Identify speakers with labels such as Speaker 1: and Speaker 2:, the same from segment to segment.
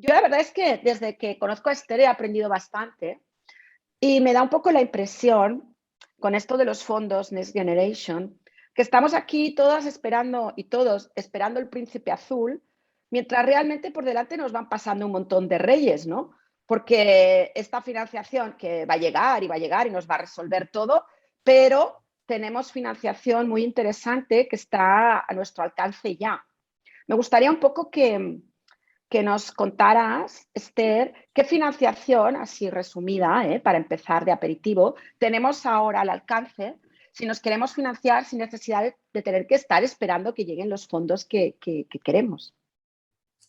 Speaker 1: Yo la verdad es que desde que conozco a Esther he aprendido bastante y me da un poco la impresión, con esto de los fondos Next Generation, que estamos aquí todas esperando y todos esperando el príncipe azul, mientras realmente por delante nos van pasando un montón de reyes, ¿no? Porque esta financiación que va a llegar y va a llegar y nos va a resolver todo, pero tenemos financiación muy interesante que está a nuestro alcance ya. Me gustaría un poco que nos contaras, Esther, qué financiación, así resumida, para empezar de aperitivo, tenemos ahora al alcance si nos queremos financiar sin necesidad de tener que estar esperando que lleguen los fondos que queremos.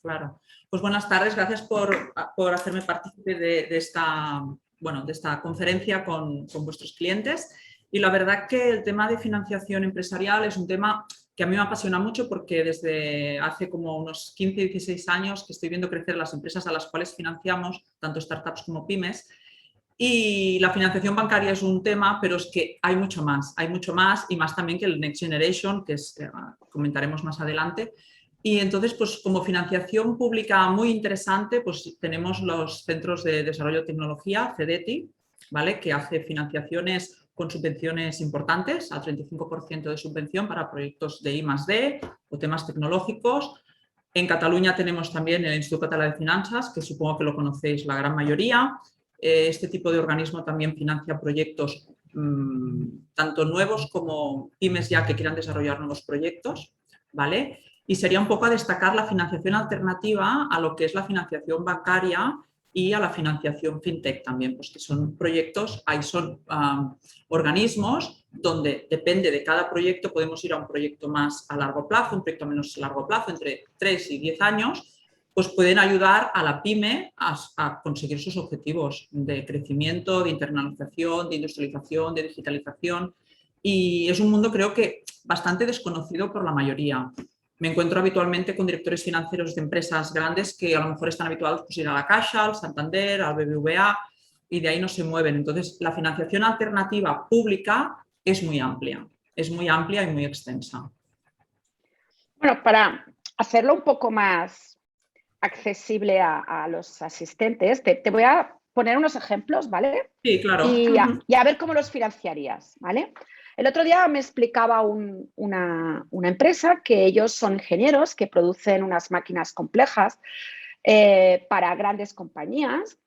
Speaker 2: Claro. Pues buenas tardes, gracias por hacerme partícipe de esta, bueno, de esta conferencia con vuestros clientes. Y la verdad que el tema de financiación empresarial es un tema que a mí me apasiona mucho porque desde hace como unos 15, 16 años que estoy viendo crecer las empresas a las cuales financiamos, tanto startups como pymes. Y la financiación bancaria es un tema, pero es que hay mucho más y más también que el Next Generation, que comentaremos más adelante. Y entonces, pues como financiación pública muy interesante, pues tenemos los Centros de Desarrollo de Tecnología, CEDETI, ¿vale? Que hace financiaciones con subvenciones importantes, al 35% de subvención para proyectos de I+D o temas tecnológicos. En Cataluña tenemos también el Instituto Català de Finanzas, que supongo que lo conocéis la gran mayoría. Este tipo de organismo también financia proyectos tanto nuevos como pymes ya que quieran desarrollar nuevos proyectos, ¿vale? Y sería un poco a destacar la financiación alternativa a lo que es la financiación bancaria y a la financiación fintech también, pues que son proyectos, ahí son organismos donde depende de cada proyecto, podemos ir a un proyecto más a largo plazo, un proyecto menos a largo plazo, entre 3 y 10 años, pues pueden ayudar a la pyme a conseguir sus objetivos de crecimiento, de internalización, de industrialización, de digitalización. Y es un mundo, creo que, bastante desconocido por la mayoría. Me encuentro habitualmente con directores financieros de empresas grandes que a lo mejor están habituados pues, a ir a la Caixa, al Santander, al BBVA y de ahí no se mueven. Entonces, la financiación alternativa pública es muy amplia y muy extensa.
Speaker 1: Bueno, para hacerlo un poco más accesible a los asistentes, te voy a poner unos ejemplos, ¿vale?
Speaker 2: Sí, claro.
Speaker 1: Y a ver cómo los financiarías, ¿vale? El otro día me explicaba una empresa que ellos son ingenieros que producen unas máquinas complejas para grandes compañías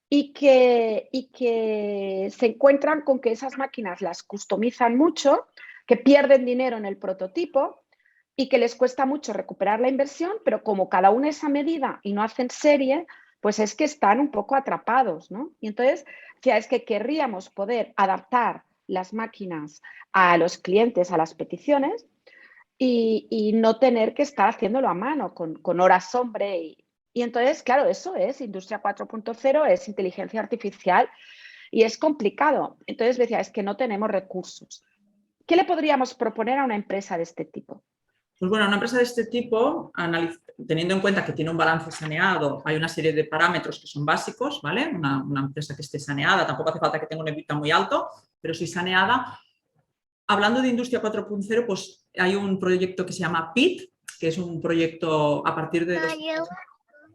Speaker 1: y que se encuentran con que esas máquinas las customizan mucho, que pierden dinero en el prototipo y que les cuesta mucho recuperar la inversión, pero como cada una es a medida y no hacen serie, pues es que están un poco atrapados, ¿no? Y entonces, ya es que querríamos poder adaptar las máquinas a los clientes, a las peticiones, y no tener que estar haciéndolo a mano con horas hombre. Y entonces, claro, eso es Industria 4.0, es inteligencia artificial y es complicado. Entonces decía, es que no tenemos recursos. ¿Qué le podríamos proponer a una empresa de este tipo?
Speaker 2: Pues bueno, una empresa de este tipo, teniendo en cuenta que tiene un balance saneado, hay una serie de parámetros que son básicos, ¿vale? Una empresa que esté saneada, tampoco hace falta que tenga un EBITDA muy alto, pero sí saneada. Hablando de Industria 4.0, pues hay un proyecto que se llama PIT, que es un proyecto a partir de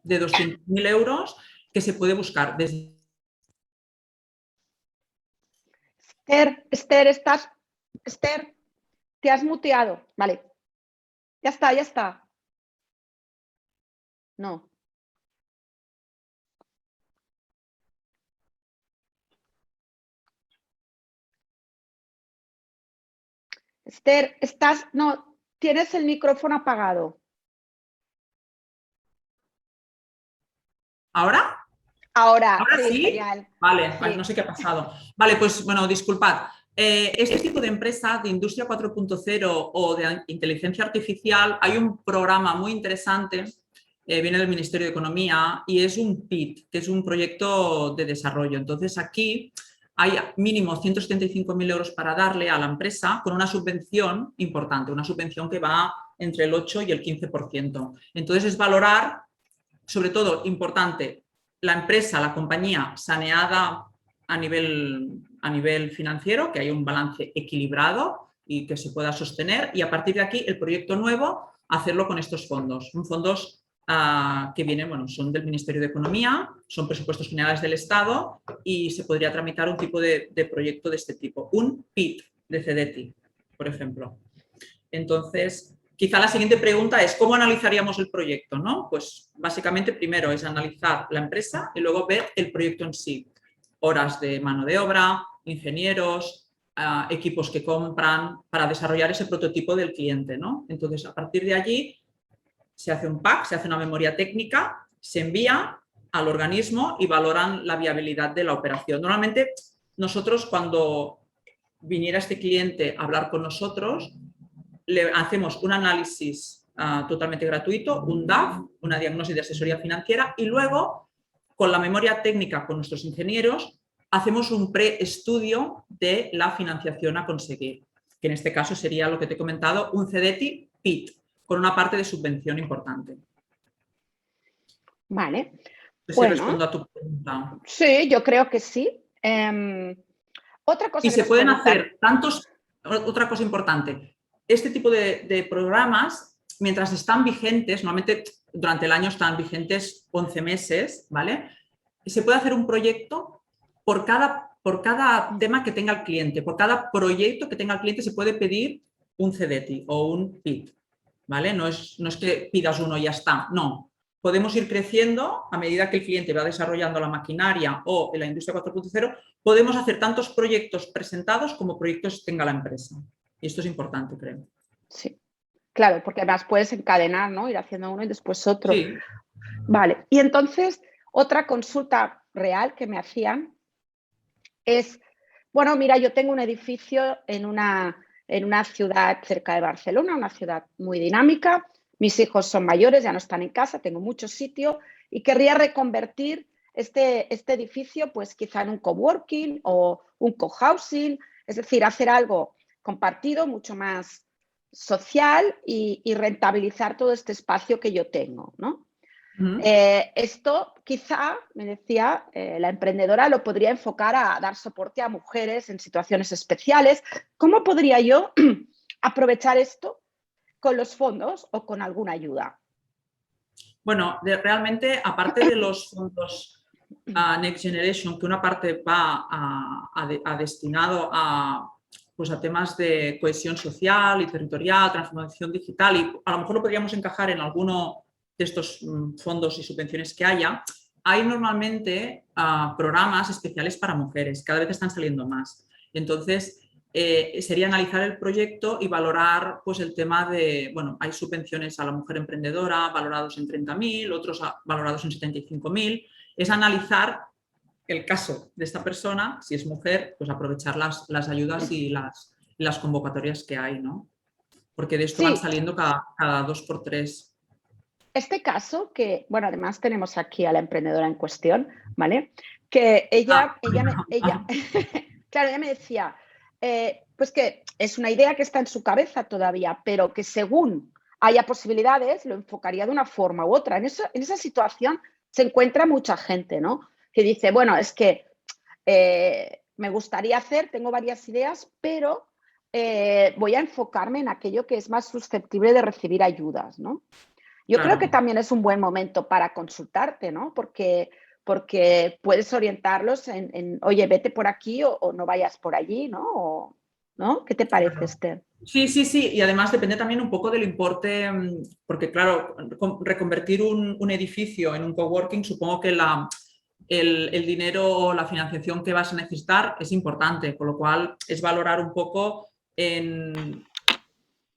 Speaker 2: 200.000 euros que se puede buscar desde...
Speaker 1: Esther, te has muteado. Vale. Ya está, ya está. No. Esther, no, tienes el micrófono apagado.
Speaker 2: ¿Ahora?
Speaker 1: Ahora,
Speaker 2: ¿Ahora
Speaker 1: sí,
Speaker 2: sí?
Speaker 1: genial.
Speaker 2: Vale,
Speaker 1: Sí.
Speaker 2: no sé qué ha pasado. Vale, pues bueno, disculpad. Este tipo de empresa de Industria 4.0 o de inteligencia artificial, hay un programa muy interesante, viene del Ministerio de Economía y es un PIT, que es un proyecto de desarrollo. Entonces aquí hay mínimo 175.000 euros para darle a la empresa con una subvención importante, una subvención que va entre el 8 y el 15%. Entonces es valorar, sobre todo importante, la empresa, la compañía saneada a nivel financiero, que haya un balance equilibrado y que se pueda sostener, y a partir de aquí el proyecto nuevo hacerlo con estos fondos. Son fondos que vienen, bueno, son del Ministerio de Economía, son presupuestos generales del Estado y se podría tramitar un tipo de proyecto de este tipo, un PIT de CDTI, por ejemplo. Entonces, quizá la siguiente pregunta es ¿cómo analizaríamos el proyecto? ¿No? Pues básicamente primero es analizar la empresa y luego ver el proyecto en sí. Horas de mano de obra, ingenieros, equipos que compran para desarrollar ese prototipo del cliente, ¿no? Entonces, a partir de allí se hace un pack, se hace una memoria técnica, se envía al organismo y valoran la viabilidad de la operación. Normalmente, nosotros cuando viniera este cliente a hablar con nosotros, le hacemos un análisis totalmente gratuito, un DAF, una diagnóstico de asesoría financiera, y luego, con la memoria técnica, con nuestros ingenieros, hacemos un preestudio de la financiación a conseguir, que en este caso sería lo que te he comentado, un CDTI PIT, con una parte de subvención importante.
Speaker 1: Vale.
Speaker 2: No sé si
Speaker 1: Bueno,
Speaker 2: respondo a tu pregunta.
Speaker 1: Sí, yo creo que sí. Otra cosa
Speaker 2: Y
Speaker 1: que
Speaker 2: se
Speaker 1: nos
Speaker 2: pueden
Speaker 1: preguntan.
Speaker 2: hacer otra cosa importante, este tipo de programas, mientras están vigentes, normalmente durante el año están vigentes 11 meses, ¿vale? Se puede hacer un proyecto por cada tema que tenga el cliente, por cada proyecto que tenga el cliente se puede pedir un CDTI o un PIT, ¿vale? No es que pidas uno y ya está, no. Podemos ir creciendo a medida que el cliente va desarrollando la maquinaria o en la industria 4.0, podemos hacer tantos proyectos presentados como proyectos tenga la empresa. Y esto es importante, creo.
Speaker 1: Sí, claro, porque además puedes encadenar, ¿no? Ir haciendo uno y después otro.
Speaker 2: Sí.
Speaker 1: Vale, y entonces otra consulta real que me hacían es, bueno, mira, yo tengo un edificio en una ciudad cerca de Barcelona, una ciudad muy dinámica, mis hijos son mayores, ya no están en casa, tengo mucho sitio y querría reconvertir este edificio pues quizá en un coworking o un cohousing, es decir, hacer algo compartido, mucho más social y rentabilizar todo este espacio que yo tengo, ¿no? Esto quizá, me decía la emprendedora, lo podría enfocar a dar soporte a mujeres en situaciones especiales. ¿Cómo podría yo aprovechar esto con los fondos o con alguna ayuda?
Speaker 2: Bueno, realmente, aparte de los fondos Next Generation, que una parte va destinado pues a temas de cohesión social y territorial, transformación digital, y a lo mejor lo podríamos encajar en alguno de estos fondos y subvenciones que haya, hay normalmente programas especiales para mujeres, cada vez están saliendo más. Entonces, sería analizar el proyecto y valorar pues, el tema de, bueno, hay subvenciones a la mujer emprendedora valorados en 30.000, otros valorados en 75.000. Es analizar el caso de esta persona, si es mujer, pues aprovechar las ayudas y las convocatorias que hay, ¿no? Porque de esto van
Speaker 1: Sí,
Speaker 2: saliendo cada 2 por 3.
Speaker 1: este caso que, bueno, además tenemos aquí a la emprendedora en cuestión, ¿vale? Que ella claro, ella me decía, pues que es una idea que está en su cabeza todavía, pero que según haya posibilidades, lo enfocaría de una forma u otra. En esa situación se encuentra mucha gente, ¿no? Que dice, bueno, es que me gustaría hacer, tengo varias ideas, pero voy a enfocarme en aquello que es más susceptible de recibir ayudas, ¿no? Yo creo que
Speaker 2: Claro.
Speaker 1: también es un buen momento para consultarte, ¿no? Porque puedes orientarlos en oye, vete por aquí o no vayas por allí, ¿no? ¿No? ¿Qué te parece, Esther?
Speaker 2: Sí, sí, sí. Y además depende también un poco del importe, porque claro, reconvertir un edificio en un coworking, supongo que el dinero o la financiación que vas a necesitar es importante, con lo cual es valorar un poco en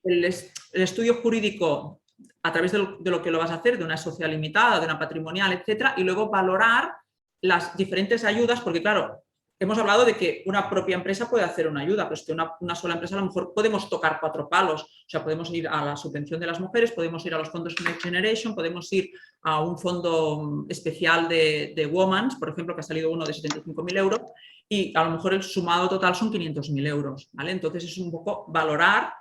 Speaker 2: el estudio jurídico a través de lo que lo vas a hacer, de una sociedad limitada, de una patrimonial, etcétera, y luego valorar las diferentes ayudas, porque claro, hemos hablado de que una propia empresa puede hacer una ayuda, pero es que una sola empresa a lo mejor podemos tocar 4 palos, o sea, podemos ir a la subvención de las mujeres, podemos ir a los fondos Next Generation, podemos ir a un fondo especial de Women's, por ejemplo, que ha salido uno de 75.000 euros, y a lo mejor el sumado total son 500.000 euros, ¿vale? Entonces es un poco valorar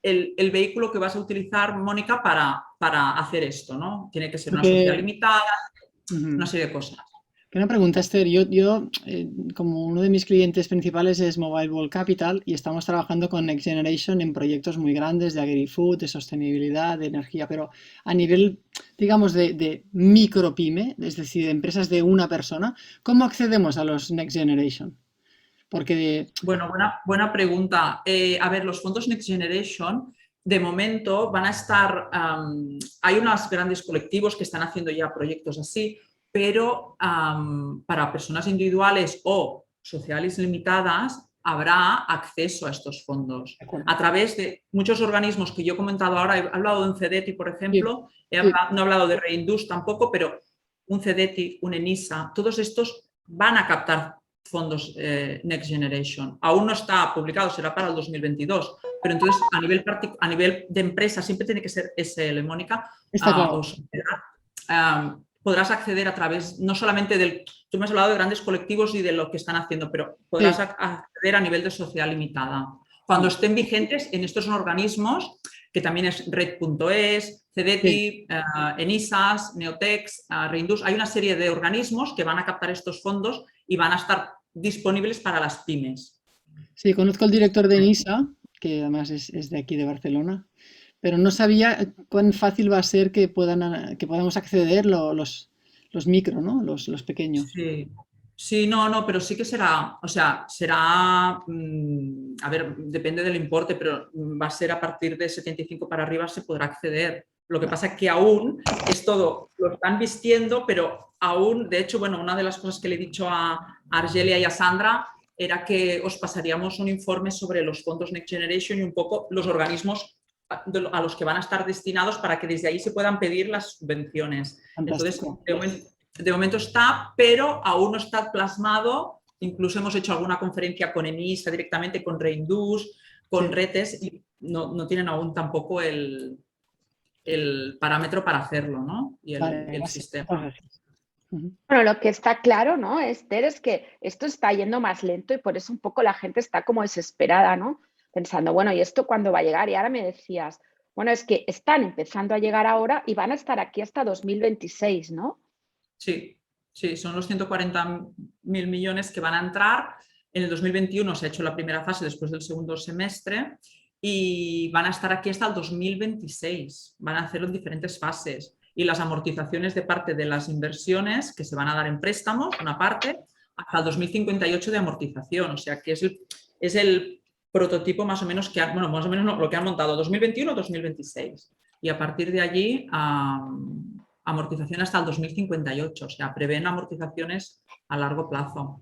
Speaker 2: el vehículo que vas a utilizar, Mónica, para hacer esto, ¿no? Tiene que ser una sociedad limitada, una serie de cosas.
Speaker 3: Que una pregunta, Esther. Como uno de mis clientes principales es Mobile World Capital y estamos trabajando con Next Generation en proyectos muy grandes de agri-food, de sostenibilidad, de energía, pero a nivel, digamos, de micropyme, es decir, de empresas de una persona, ¿cómo accedemos a los Next Generation? Porque
Speaker 2: Bueno, buena pregunta. A ver, los fondos Next Generation de momento van a estar, hay unos grandes colectivos que están haciendo ya proyectos así, pero para personas individuales o sociales limitadas habrá acceso a estos fondos a través de muchos organismos que yo he comentado ahora. He hablado de un CEDETI, por ejemplo, no he hablado de Reindus tampoco, pero un CEDETI, un ENISA, todos estos van a captar fondos Next Generation. Aún no está publicado, será para el 2022, pero entonces a nivel de empresa siempre tiene que ser SL, Mónica,
Speaker 3: claro.
Speaker 2: podrás acceder a través, no solamente del, tú me has hablado de grandes colectivos y de lo que están haciendo, pero podrás acceder a nivel de sociedad limitada. Cuando estén vigentes en estos organismos, que también es Red.es, CEDETI, ENISAS, Neotex, Reindus, hay una serie de organismos que van a captar estos fondos y van a estar disponibles para las pymes.
Speaker 3: Sí, conozco al director de ENISA, que además es de aquí, de Barcelona, pero no sabía cuán fácil va a ser que podamos acceder los micro, ¿no? Los pequeños.
Speaker 2: Sí, no, pero sí que será, o sea, será, a ver, depende del importe, pero va a ser a partir de 75 para arriba se podrá acceder. Lo que pasa es que aún es todo, lo están vistiendo, pero aún, de hecho, bueno, una de las cosas que le he dicho a Argelia y a Sandra era que os pasaríamos un informe sobre los fondos Next Generation y un poco los organismos a los que van a estar destinados para que desde ahí se puedan pedir las subvenciones.
Speaker 3: Fantástico.
Speaker 2: Entonces, de momento está, pero aún no está plasmado. Incluso hemos hecho alguna conferencia con ENISA directamente, con Reindus, con Retes, y no tienen aún tampoco el parámetro para hacerlo, ¿no? Y el sistema.
Speaker 1: Bueno, lo que está claro, ¿no, Esther? Es que esto está yendo más lento y por eso un poco la gente está como desesperada, ¿no? Pensando, bueno, ¿y esto cuándo va a llegar? Y ahora me decías, bueno, es que están empezando a llegar ahora y van a estar aquí hasta 2026, ¿no?
Speaker 2: Sí, son los 140.000 millones que van a entrar. En el 2021 se ha hecho la primera fase después del segundo semestre y van a estar aquí hasta el 2026. Van a hacerlo en diferentes fases. Y las amortizaciones de parte de las inversiones que se van a dar en préstamos, una parte, hasta el 2058 de amortización. O sea que es el prototipo más o menos más o menos no, lo que han montado, 2021-2026. Y a partir de allí, amortización hasta el 2058. O sea, prevén amortizaciones a largo plazo.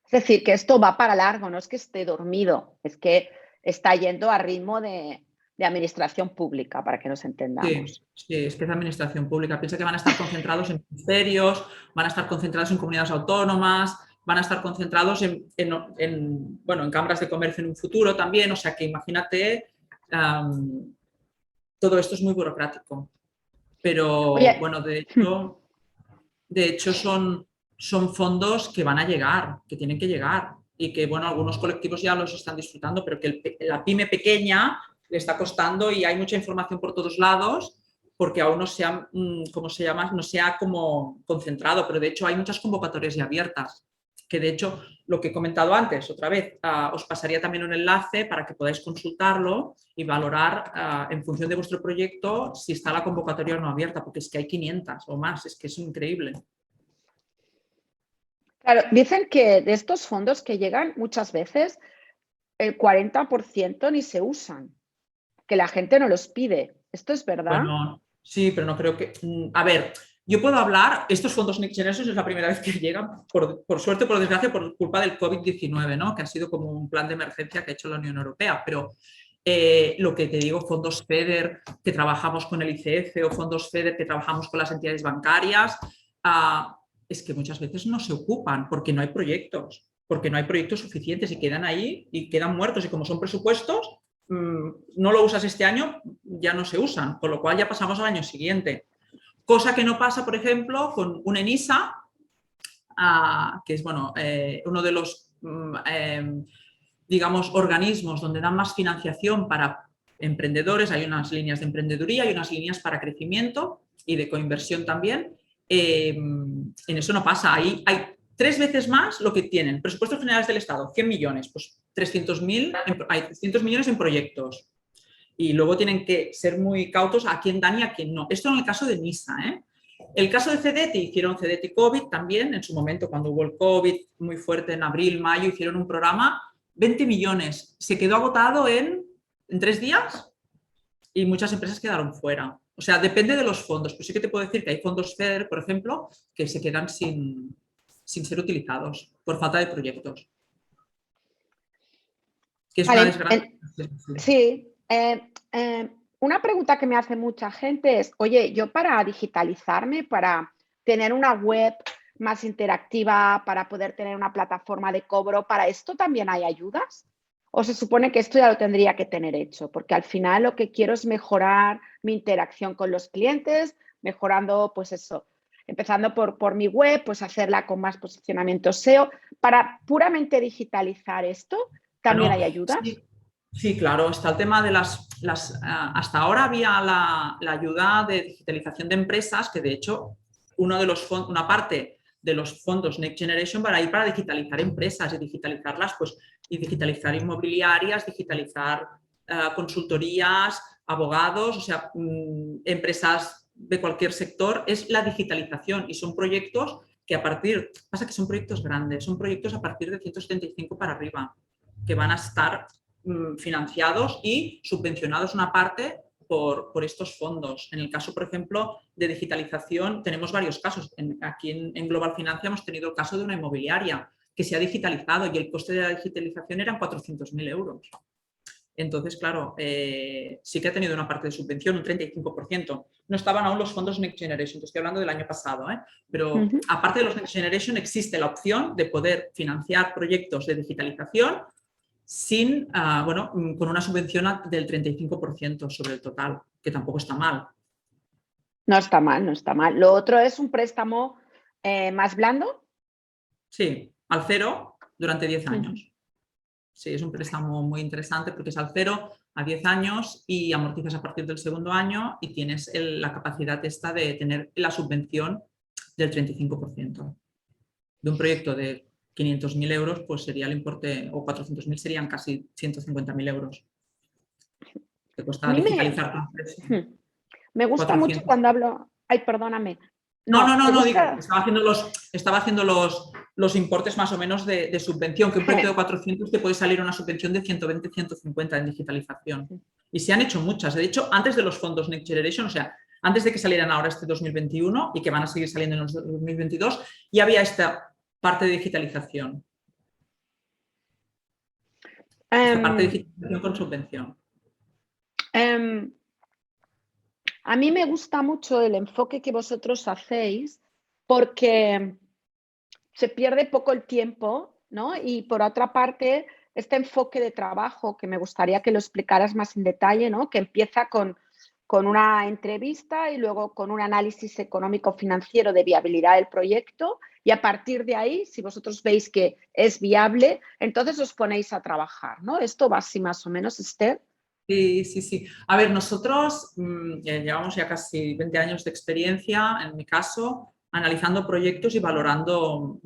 Speaker 1: Es decir, que esto va para largo, no es que esté dormido, es que está yendo a ritmo de administración pública, para que nos entendamos.
Speaker 2: Sí, es que es administración pública. Piensa que van a estar concentrados en ministerios, van a estar concentrados en comunidades autónomas, van a estar concentrados en cámaras de comercio en un futuro también. O sea que imagínate, todo esto es muy burocrático. Pero bueno, de hecho son fondos que van a llegar, que tienen que llegar y que, bueno, algunos colectivos ya los están disfrutando, pero que la pyme pequeña le está costando y hay mucha información por todos lados porque aún no se ha, ¿cómo se llama? No se ha como concentrado, pero de hecho hay muchas convocatorias ya abiertas, que de hecho lo que he comentado antes, otra vez, os pasaría también un enlace para que podáis consultarlo y valorar en función de vuestro proyecto si está la convocatoria o no abierta, porque es que hay 500 o más, es que es increíble.
Speaker 1: Claro, dicen que de estos fondos que llegan muchas veces el 40% ni se usan, que la gente no los pide. ¿Esto es verdad?
Speaker 2: Bueno, sí, pero no creo que... A ver, yo puedo hablar, estos fondos Next Generation es la primera vez que llegan, por suerte, por desgracia, por culpa del COVID-19, ¿no? Que ha sido como un plan de emergencia que ha hecho la Unión Europea, pero lo que te digo, fondos FEDER que trabajamos con el ICF o fondos FEDER que trabajamos con las entidades bancarias, es que muchas veces no se ocupan porque no hay proyectos suficientes y quedan ahí y quedan muertos y como son presupuestos, no lo usas este año, ya no se usan, con lo cual ya pasamos al año siguiente. Cosa que no pasa, por ejemplo, con un ENISA, que es uno de los, digamos, organismos donde dan más financiación para emprendedores. Hay unas líneas de emprendeduría y unas líneas para crecimiento y de coinversión también. En eso no pasa. Ahí hay 3 veces más lo que tienen. Presupuestos generales del Estado, 100 millones, pues 300.000, hay 300 millones en proyectos. Y luego tienen que ser muy cautos a quién dan y a quién no. Esto en el caso de NISA, ¿eh? El caso de CEDETI, hicieron CEDETI COVID también, en su momento cuando hubo el COVID muy fuerte en abril, mayo, hicieron un programa, 20 millones, se quedó agotado en 3 días y muchas empresas quedaron fuera. O sea, depende de los fondos, pero sí que te puedo decir que hay fondos FEDER, por ejemplo, que se quedan sin ser utilizados por falta de proyectos. Que es una desgracia.
Speaker 1: Sí. Una pregunta que me hace mucha gente es, oye, yo para digitalizarme, para tener una web más interactiva, para poder tener una plataforma de cobro, ¿para esto también hay ayudas? ¿O se supone que esto ya lo tendría que tener hecho? Porque al final lo que quiero es mejorar mi interacción con los clientes, mejorando, pues eso, empezando por mi web, pues hacerla con más posicionamiento SEO. Para puramente digitalizar esto, ¿también hay ayudas?
Speaker 2: Sí, claro, está el tema de hasta ahora había la ayuda de digitalización de empresas, que de hecho una parte de los fondos Next Generation va a ir para digitalizar empresas y digitalizarlas, pues, y digitalizar inmobiliarias, digitalizar consultorías, abogados, o sea, empresas de cualquier sector, es la digitalización y son proyectos que pasa que son proyectos grandes, son proyectos a partir de 175 para arriba, que van a estar financiados y subvencionados una parte por estos fondos. En el caso, por ejemplo, de digitalización, tenemos varios casos. Aquí en Global Financia hemos tenido el caso de una inmobiliaria que se ha digitalizado y el coste de la digitalización eran 400.000 euros. Entonces, claro, sí que ha tenido una parte de subvención, un 35%. No estaban aún los fondos Next Generation, te estoy hablando del año pasado, pero aparte de los Next Generation existe la opción de poder financiar proyectos de digitalización con una subvención del 35% sobre el total, que tampoco está mal.
Speaker 1: No está mal, no está mal. Lo otro es un préstamo más blando.
Speaker 2: Sí, al cero durante 10 años. Sí, es un préstamo muy interesante porque es al cero a 10 años y amortizas a partir del segundo año y tienes la capacidad esta de tener la subvención del 35%. De un proyecto de 500.000 euros, pues sería el importe, o 400.000 serían casi 150.000 euros. Te cuesta digitalizar tu empresa.
Speaker 1: Me gusta 400. Mucho cuando hablo... Ay, perdóname.
Speaker 2: No, digo, estaba haciendo los importes más o menos de subvención, que un proyecto de 400 te puede salir una subvención de 120, 150 en digitalización. Y se han hecho muchas. De hecho, antes de los fondos Next Generation, o sea, antes de que salieran ahora este 2021 y que van a seguir saliendo en los 2022, ya había esta parte de digitalización. Esta parte de digitalización con subvención.
Speaker 1: A mí me gusta mucho el enfoque que vosotros hacéis porque se pierde poco el tiempo, ¿no? Y por otra parte, este enfoque de trabajo que me gustaría que lo explicaras más en detalle, ¿no? Que empieza con una entrevista y luego con un análisis económico-financiero de viabilidad del proyecto y a partir de ahí, si vosotros veis que es viable, entonces os ponéis a trabajar, ¿no? Esto va así más o menos, Esther.
Speaker 2: Sí. A ver, nosotros llevamos ya casi 20 años de experiencia, en mi caso, analizando proyectos y valorando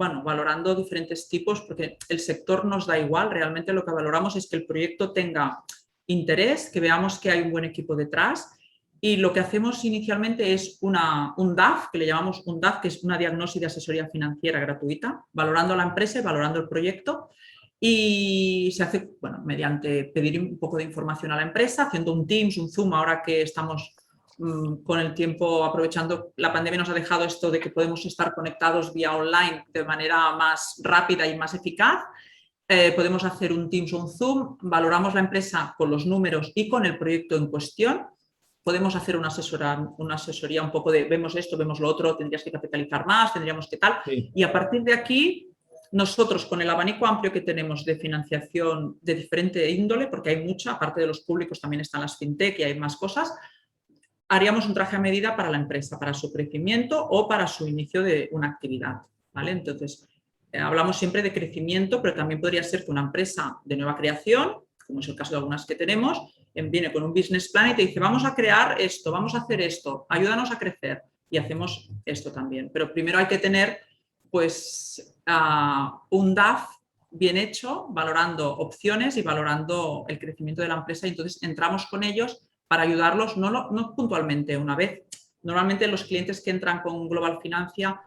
Speaker 2: diferentes tipos, porque el sector nos da igual, realmente lo que valoramos es que el proyecto tenga interés, que veamos que hay un buen equipo detrás y lo que hacemos inicialmente es un DAF, que le llamamos un DAF, que es una diagnosis de asesoría financiera gratuita, valorando a la empresa y valorando el proyecto. Y se hace mediante pedir un poco de información a la empresa, haciendo un Teams, un Zoom, ahora que estamos con el tiempo aprovechando, la pandemia nos ha dejado esto de que podemos estar conectados vía online de manera más rápida y más eficaz. Podemos hacer un Teams o un Zoom, valoramos la empresa con los números y con el proyecto en cuestión. Podemos hacer una asesoría un poco de vemos esto, vemos lo otro, tendrías que capitalizar más, tendríamos que tal. Sí. Y a partir de aquí, nosotros, con el abanico amplio que tenemos de financiación de diferente índole, porque hay mucha, aparte de los públicos también están las fintech y hay más cosas, haríamos un traje a medida para la empresa, para su crecimiento o para su inicio de una actividad, ¿vale? Entonces, hablamos siempre de crecimiento, pero también podría ser que una empresa de nueva creación, como es el caso de algunas que tenemos, viene con un business plan y te dice, vamos a crear esto, vamos a hacer esto, ayúdanos a crecer. y hacemos esto también. Pero primero hay que tener pues, un DAF bien hecho, valorando opciones y valorando el crecimiento de la empresa, y entonces entramos con ellos para ayudarlos, no puntualmente una vez. Normalmente los clientes que entran con Global Financia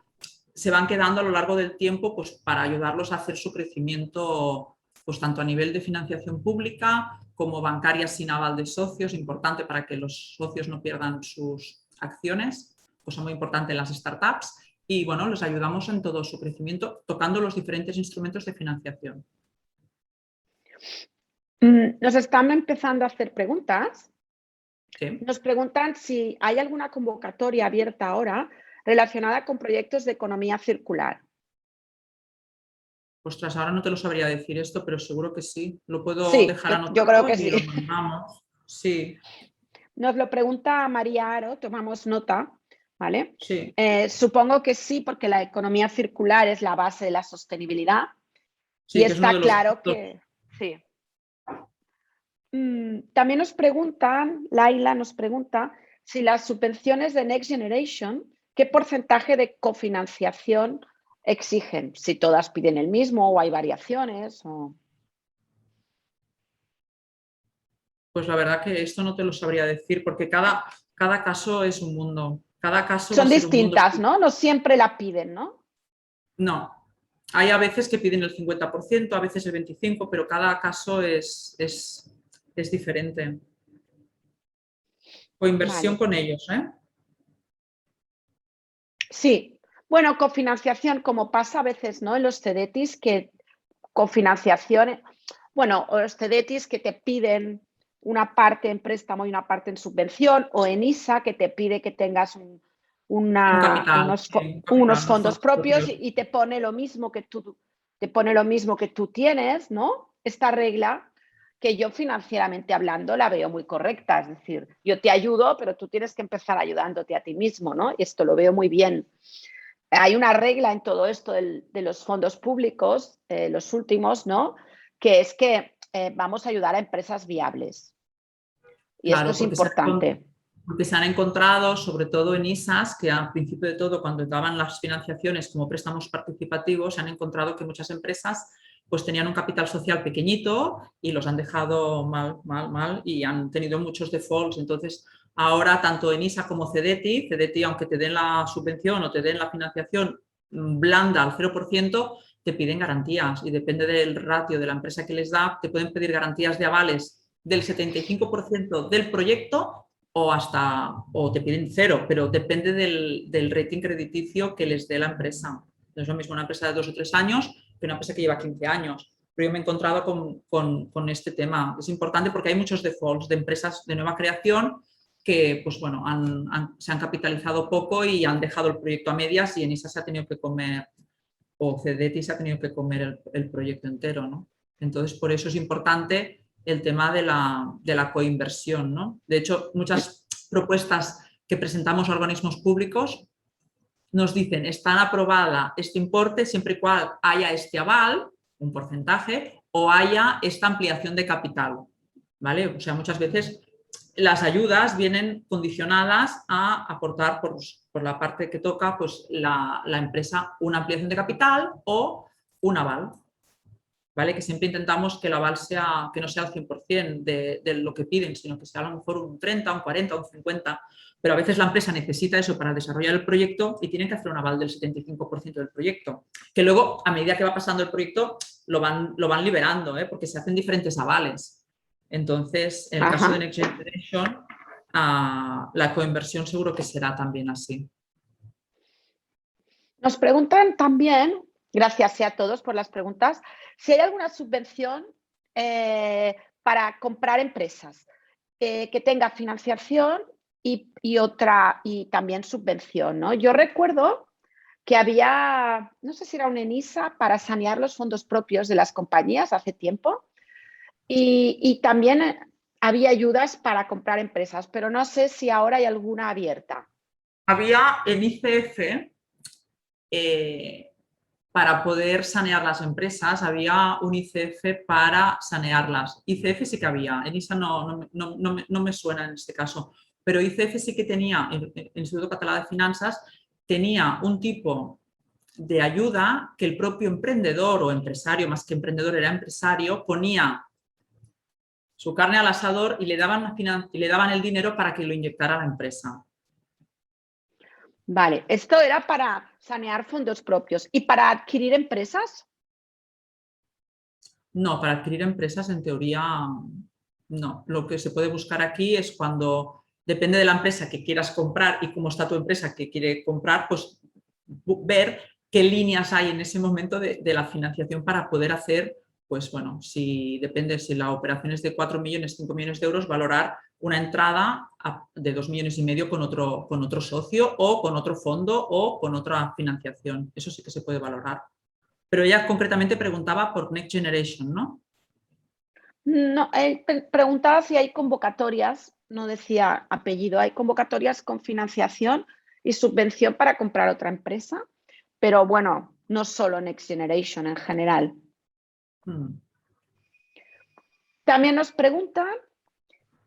Speaker 2: se van quedando a lo largo del tiempo pues, para ayudarlos a hacer su crecimiento, pues, tanto a nivel de financiación pública como bancaria sin aval de socios, importante para que los socios no pierdan sus acciones, cosa muy importante en las startups. Y bueno, les ayudamos en todo su crecimiento tocando los diferentes instrumentos de financiación.
Speaker 1: Nos están empezando a hacer preguntas.
Speaker 2: Sí.
Speaker 1: Nos preguntan si hay alguna convocatoria abierta ahora relacionada con proyectos de economía circular.
Speaker 2: Ostras, ahora no te lo sabría decir esto, pero seguro que sí. Lo puedo
Speaker 1: Sí,
Speaker 2: dejar anotado
Speaker 1: yo creo que
Speaker 2: y
Speaker 1: sí.
Speaker 2: lo mandamos. Sí.
Speaker 1: Nos lo pregunta María Aro, tomamos nota, ¿vale?
Speaker 2: Sí.
Speaker 1: Supongo que sí, porque la economía circular es la base de la sostenibilidad.
Speaker 2: Sí,
Speaker 1: Y
Speaker 2: que es uno
Speaker 1: está
Speaker 2: de los
Speaker 1: claro que sí. También nos preguntan, Laila nos pregunta, si las subvenciones de Next Generation, ¿qué porcentaje de cofinanciación exigen? Si todas piden el mismo o hay variaciones.
Speaker 2: Pues la verdad que esto no te lo sabría decir, porque cada caso es un mundo. Cada caso va a
Speaker 1: Son
Speaker 2: ser un mundo.
Speaker 1: distintas, ¿no? No siempre la piden, ¿no?
Speaker 2: No. Hay a veces que piden el 50%, a veces el 25%, pero cada caso es diferente. O inversión
Speaker 1: Vale.
Speaker 2: con ellos, ¿eh?
Speaker 1: Sí. Bueno, cofinanciación, como pasa a veces, ¿no? En los CEDETIS, que cofinanciación, bueno, o los CEDETIS que te piden una parte en préstamo y una parte en subvención, o en ISA que te pide que tengas unos fondos propios y te pone lo mismo que tú tienes, ¿no? Esta regla que yo financieramente hablando la veo muy correcta, es decir, yo te ayudo, pero tú tienes que empezar ayudándote a ti mismo, ¿no? Y esto lo veo muy bien. Hay una regla en todo esto de los fondos públicos, los últimos, ¿no? Que es que vamos a ayudar a empresas viables. Y
Speaker 2: claro,
Speaker 1: esto es importante.
Speaker 2: Porque se han encontrado, sobre todo en ISAs, que al principio de todo, cuando daban las financiaciones como préstamos participativos, se han encontrado que muchas empresas pues tenían un capital social pequeñito y los han dejado mal y han tenido muchos defaults. Entonces, ahora tanto en ISA como CEDETI, aunque te den la subvención o te den la financiación blanda al 0%, te piden garantías y depende del ratio de la empresa que les da, te pueden pedir garantías de avales del 75% del proyecto o te piden 0, pero depende del rating crediticio que les dé la empresa. No es lo mismo una empresa de 2 o 3 años que una empresa que lleva 15 años. Pero yo me he encontrado con este tema. Es importante porque hay muchos defaults de empresas de nueva creación que pues bueno, se han capitalizado poco y han dejado el proyecto a medias y en esa se ha tenido que comer, o CEDETI se ha tenido que comer el proyecto entero, ¿no? Entonces, por eso es importante el tema de la coinversión, ¿no? De hecho, muchas propuestas que presentamos a organismos públicos nos dicen, están aprobada este importe siempre y cuando haya este aval, un porcentaje, o haya esta ampliación de capital, ¿vale? O sea, muchas veces las ayudas vienen condicionadas a aportar por la parte que toca pues, la empresa una ampliación de capital o un aval. ¿Vale? Que siempre intentamos que el aval que no sea el 100% de lo que piden, sino que sea a lo mejor un 30, un 40, un 50%, pero a veces la empresa necesita eso para desarrollar el proyecto y tienen que hacer un aval del 75% del proyecto, que luego a medida que va pasando el proyecto lo van liberando, ¿eh? Porque se hacen diferentes avales. Entonces, en el caso de Next Generation, la coinversión seguro que será también así.
Speaker 1: Nos preguntan también, gracias a todos por las preguntas, si hay alguna subvención para comprar empresas que tenga financiación y también subvención, ¿no? Yo recuerdo que había, no sé si era un ENISA para sanear los fondos propios de las compañías hace tiempo y también había ayudas para comprar empresas, pero no sé si ahora hay alguna abierta.
Speaker 2: Había en ICF, para poder sanear las empresas, había un ICF para sanearlas. ICF sí que había, en ISA no me suena en este caso. Pero ICF sí que tenía, el Instituto Català de Finanzas, tenía un tipo de ayuda que el propio emprendedor o empresario, más que emprendedor era empresario, ponía su carne al asador y le daban el dinero para que lo inyectara a la empresa.
Speaker 1: Vale, esto era para sanear fondos propios. ¿Y para adquirir empresas?
Speaker 2: No, para adquirir empresas en teoría no. Lo que se puede buscar aquí es cuando depende de la empresa que quieras comprar y cómo está tu empresa que quiere comprar, pues ver qué líneas hay en ese momento de la financiación para poder hacer, pues bueno, si depende si la operación es de 4 millones, 5 millones de euros, valorar una entrada de 2,5 millones con otro socio o con otro fondo o con otra financiación. Eso sí que se puede valorar. Pero ella concretamente preguntaba por Next Generation, ¿no?
Speaker 1: No, preguntaba si hay convocatorias, no decía apellido, hay convocatorias con financiación y subvención para comprar otra empresa, pero bueno, no solo Next Generation en general. También nos preguntan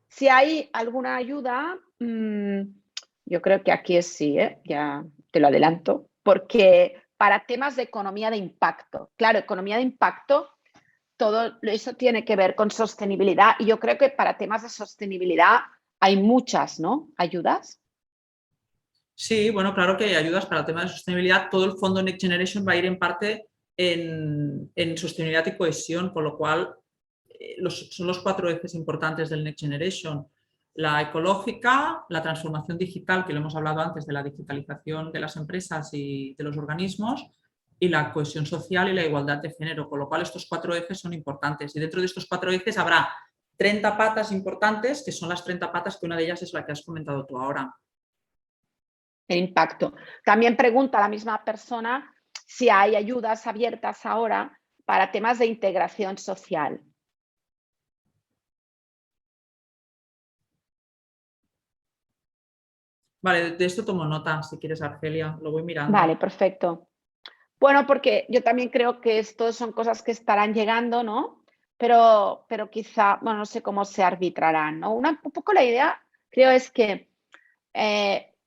Speaker 1: si hay alguna ayuda, yo creo que aquí es sí, ya te lo adelanto, porque para temas de economía de impacto, claro, economía de impacto, todo eso tiene que ver con sostenibilidad y yo creo que para temas de sostenibilidad hay muchas, ¿no? ¿Ayudas?
Speaker 2: Sí, bueno, claro que hay ayudas para el tema de sostenibilidad. Todo el fondo Next Generation va a ir en parte en sostenibilidad y cohesión, con lo cual son los 4 ejes importantes del Next Generation. La ecológica, la transformación digital, que lo hemos hablado antes de la digitalización de las empresas y de los organismos, y la cohesión social y la igualdad de género, con lo cual estos 4 ejes son importantes. Y dentro de estos 4 ejes habrá 30 patas importantes, que son las 30 patas, que una de ellas es la que has comentado tú ahora.
Speaker 1: El impacto. También pregunta la misma persona si hay ayudas abiertas ahora para temas de integración social.
Speaker 2: Vale, de esto tomo nota, si quieres, Argelia, lo voy mirando.
Speaker 1: Vale, perfecto. Bueno, porque yo también creo que esto son cosas que estarán llegando, ¿no? Pero quizá, bueno, no sé cómo se arbitrarán, ¿no? Un poco la idea, creo, es que